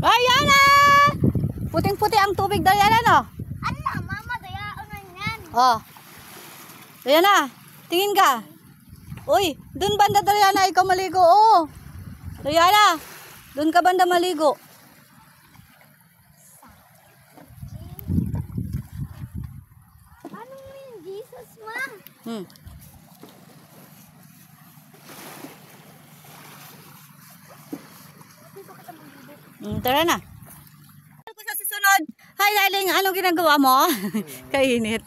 Ayan na! Puting-puti ang tubig daw yan, ano? Ala, mama, dayaan na yan. Oh. Ayan na. Tingin ka. Uy, dun banda Dariana, ikaw maligo. Oh. Dariana, dun ka banda maligo. Ano yung Jesus, ma? Tara na. Ano sa susunod? Hi, Laling, anong ginagawa mo? Kainit.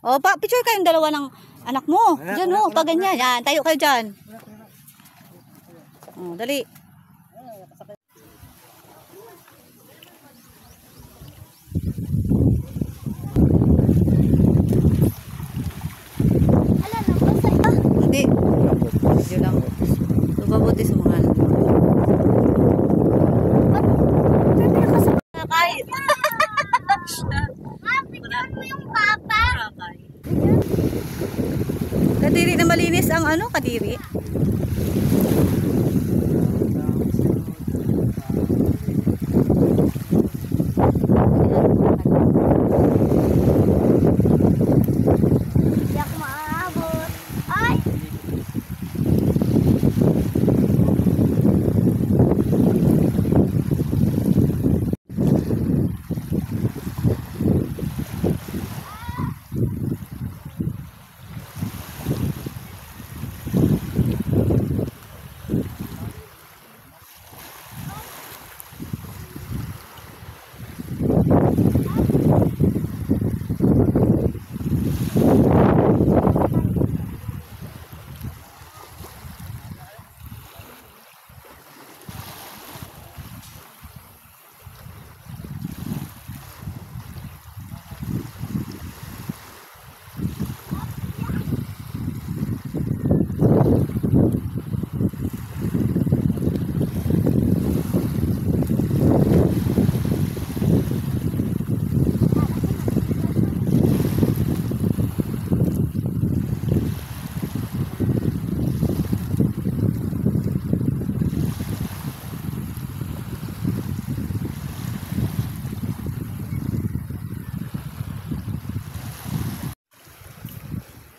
O, picture kayong dalawa ng anak mo. Diyan mo, pag ganyan. Yan, tayo kayo dyan. O, dali. Ala, nabasa ka. Hindi. Hindi lang. Lubabutis mo nga. Kahit. Ma, picture mo yung papa. Kadiri na malinis ang ano, kadiri. Hindi ako maabot. Ay!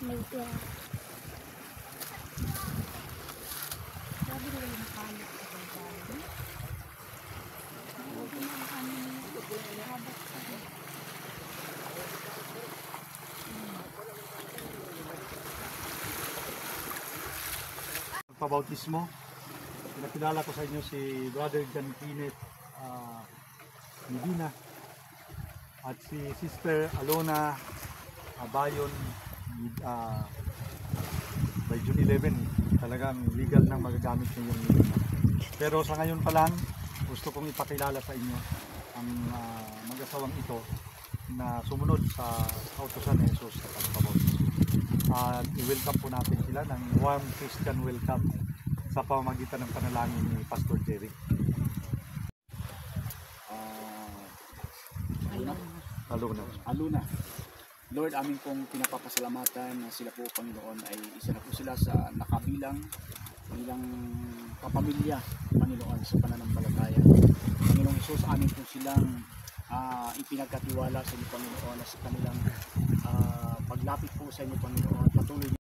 May pera. Pabautismo. Pinakilala ko sa inyo si Brother John Kenneth Medina at si Sister Alona Abayon by June 11. Talagang legal nang magagamit niyo yung Medina. Pero sa ngayon pa lang, gusto kong ipakilala sa inyo ang mag-asawang ito na sumunod sa kautusan ni Jesus sa pagpabautismo. At i-welcome po natin sila ng warm Christian welcome sa pamamagitan ng panalangin ni Pastor Jerry. Aluna. Lord, amin pong pinapapasalamatan na sila po, Panginoon, ay isa na po sila sa nakabilang bilang kapamilya, Panginoon, sa pananampalataya. Panginoong Jesus, amin po silang ipinagkatiwala sa inyo, Panginoon, sa kanilang paglapit po sa inyo, Panginoon. Patuloy